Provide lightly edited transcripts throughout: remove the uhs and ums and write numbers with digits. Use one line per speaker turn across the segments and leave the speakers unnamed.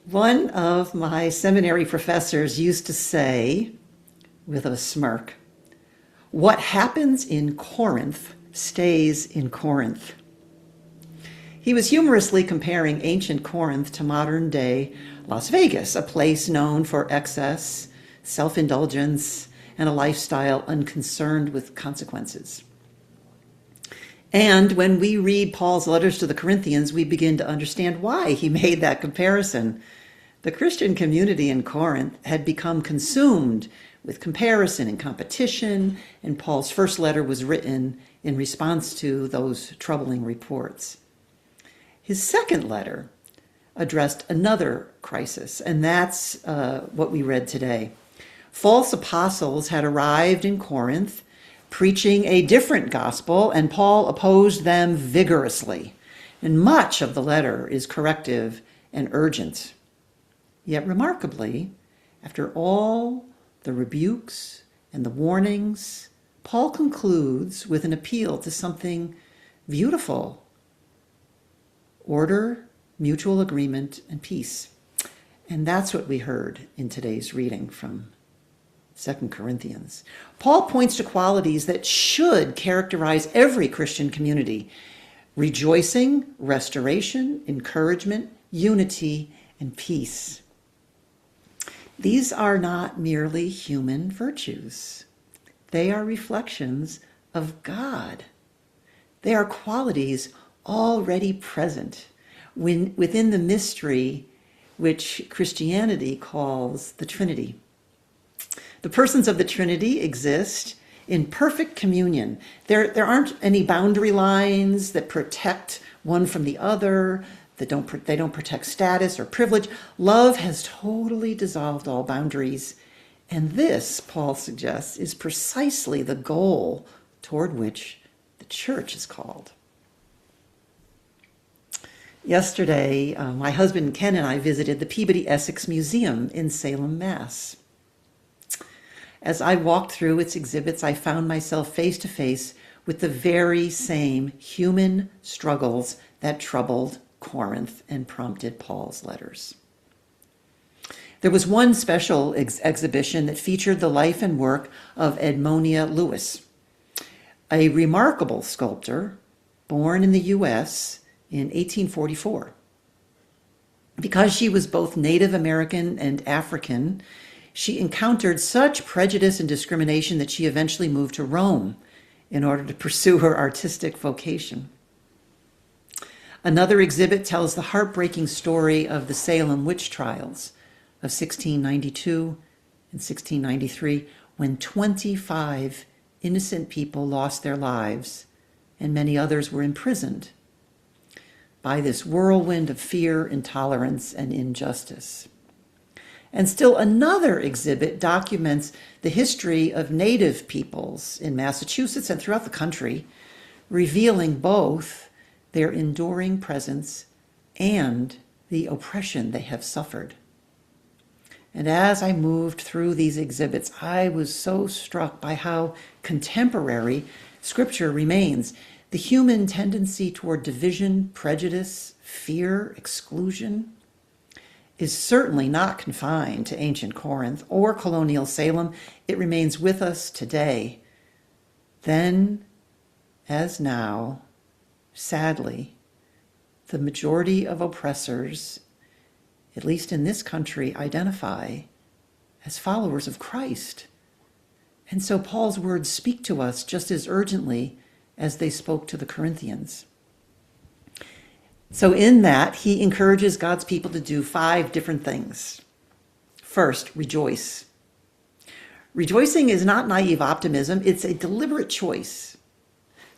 One of my seminary professors used to say, with a smirk, "What happens in Corinth stays in Corinth." He was humorously comparing ancient Corinth to modern-day Las Vegas, a place known for excess, self-indulgence, and a lifestyle unconcerned with consequences. And when we read Paul's letters to the Corinthians, we begin to understand why he made that comparison. The Christian community in Corinth had become consumed with comparison and competition, and Paul's first letter was written in response to those troubling reports. His second letter addressed another crisis, and that's what we read today. False apostles had arrived in Corinth preaching a different gospel, and Paul opposed them vigorously. And much of the letter is corrective and urgent. Yet remarkably, after all the rebukes and the warnings, Paul concludes with an appeal to something beautiful: order, mutual agreement, and peace. And that's what we heard in today's reading from 2 Corinthians. Paul points to qualities that should characterize every Christian community: rejoicing, restoration, encouragement, unity, and peace. These are not merely human virtues. They are reflections of God. They are qualities already present within the mystery which Christianity calls the Trinity. The persons of the Trinity exist in perfect communion. There aren't any boundary lines that protect one from the other. They don't protect status or privilege. Love has totally dissolved all boundaries. And this, Paul suggests, is precisely the goal toward which the church is called. Yesterday, my husband Ken and I visited the Peabody Essex Museum in Salem, Mass. As I walked through its exhibits, I found myself face to face with the very same human struggles that troubled Corinth and prompted Paul's letters. There was one special exhibition that featured the life and work of Edmonia Lewis, a remarkable sculptor born in the U.S. in 1844. Because she was both Native American and African, she encountered such prejudice and discrimination that she eventually moved to Rome in order to pursue her artistic vocation. Another exhibit tells the heartbreaking story of the Salem witch trials of 1692 and 1693, when 25 innocent people lost their lives and many others were imprisoned by this whirlwind of fear, intolerance, and injustice. And still another exhibit documents the history of Native peoples in Massachusetts and throughout the country, revealing both their enduring presence and the oppression they have suffered. And as I moved through these exhibits, I was so struck by how contemporary Scripture remains. The human tendency toward division, prejudice, fear, exclusion is certainly not confined to ancient Corinth or colonial Salem. It remains with us today. Then, as now, sadly, the majority of oppressors, at least in this country, identify as followers of Christ. And so Paul's words speak to us just as urgently as they spoke to the Corinthians. So in that, he encourages God's people to do 5 different things. First, rejoice. Rejoicing is not naive optimism. It's a deliberate choice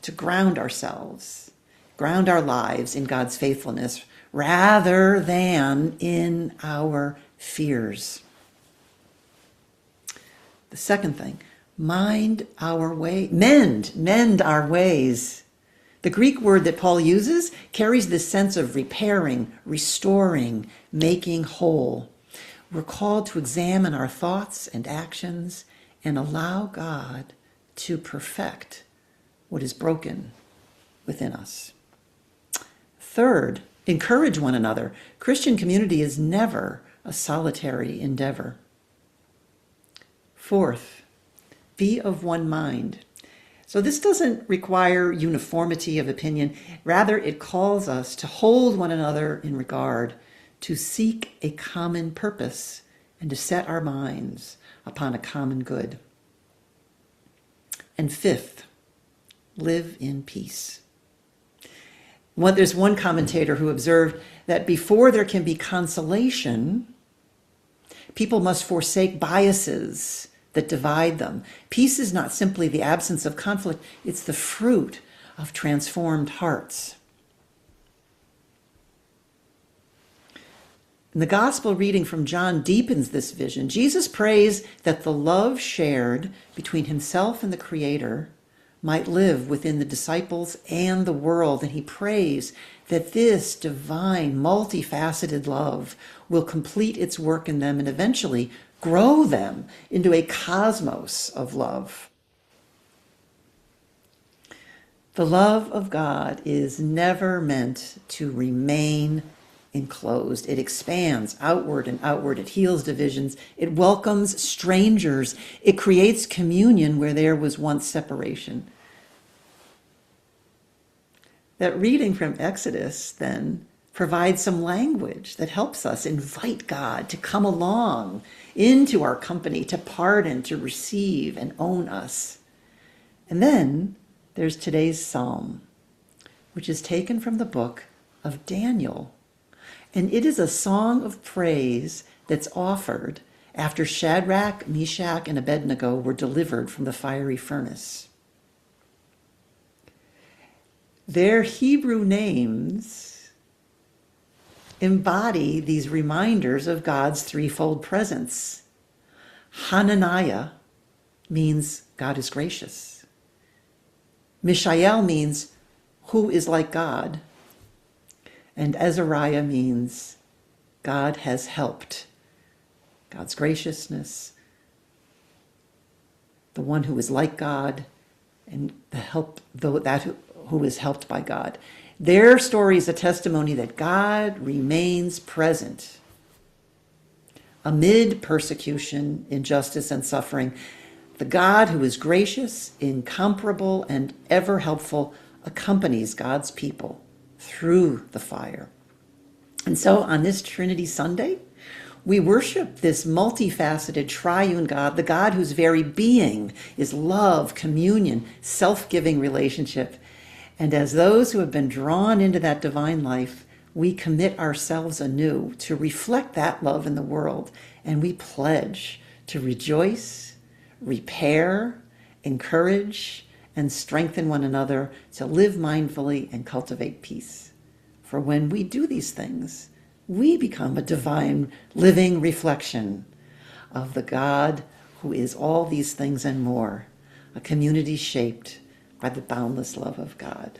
to ground ourselves, ground our lives in God's faithfulness rather than in our fears. The second thing, mend our ways. The Greek word that Paul uses carries this sense of repairing, restoring, making whole. We're called to examine our thoughts and actions and allow God to perfect what is broken within us. Third, Encourage one another. Christian community is never a solitary endeavor. Fourth, be of one mind. So this doesn't require uniformity of opinion. Rather, it calls us to hold one another in regard, to seek a common purpose, and to set our minds upon a common good. And fifth, live in peace. There's one commentator who observed that before there can be consolation, people must forsake biases that divide them. Peace is not simply the absence of conflict, it's the fruit of transformed hearts. And the gospel reading from John deepens this vision. Jesus prays that the love shared between himself and the Creator might live within the disciples and the world. And he prays that this divine, multifaceted love will complete its work in them and eventually grow them into a cosmos of love. The love of God is never meant to remain enclosed. It expands outward and outward. It heals divisions. It welcomes strangers. It creates communion where there was once separation. That reading from Exodus then provides some language that helps us invite God to come along into our company, to pardon, to receive, and own us. And then there's today's psalm, which is taken from the book of Daniel. And it is a song of praise that's offered after Shadrach, Meshach, and Abednego were delivered from the fiery furnace. Their Hebrew names embody these reminders of God's threefold presence. Hananiah means God is gracious. Mishael means who is like God. And Azariah means God has helped. God's graciousness, the one who is like God, and the help, who is helped by God. Their story is a testimony that God remains present amid persecution, injustice, and suffering. The God who is gracious, incomparable, and ever helpful accompanies God's people through the fire. And so on this Trinity Sunday, we worship this multifaceted triune God, the God whose very being is love, communion, self-giving relationship. And as those who have been drawn into that divine life, we commit ourselves anew to reflect that love in the world. And we pledge to rejoice, repair, encourage, and strengthen one another, to live mindfully and cultivate peace. For when we do these things, we become a divine living reflection of the God who is all these things and more, a community shaped by the boundless love of God.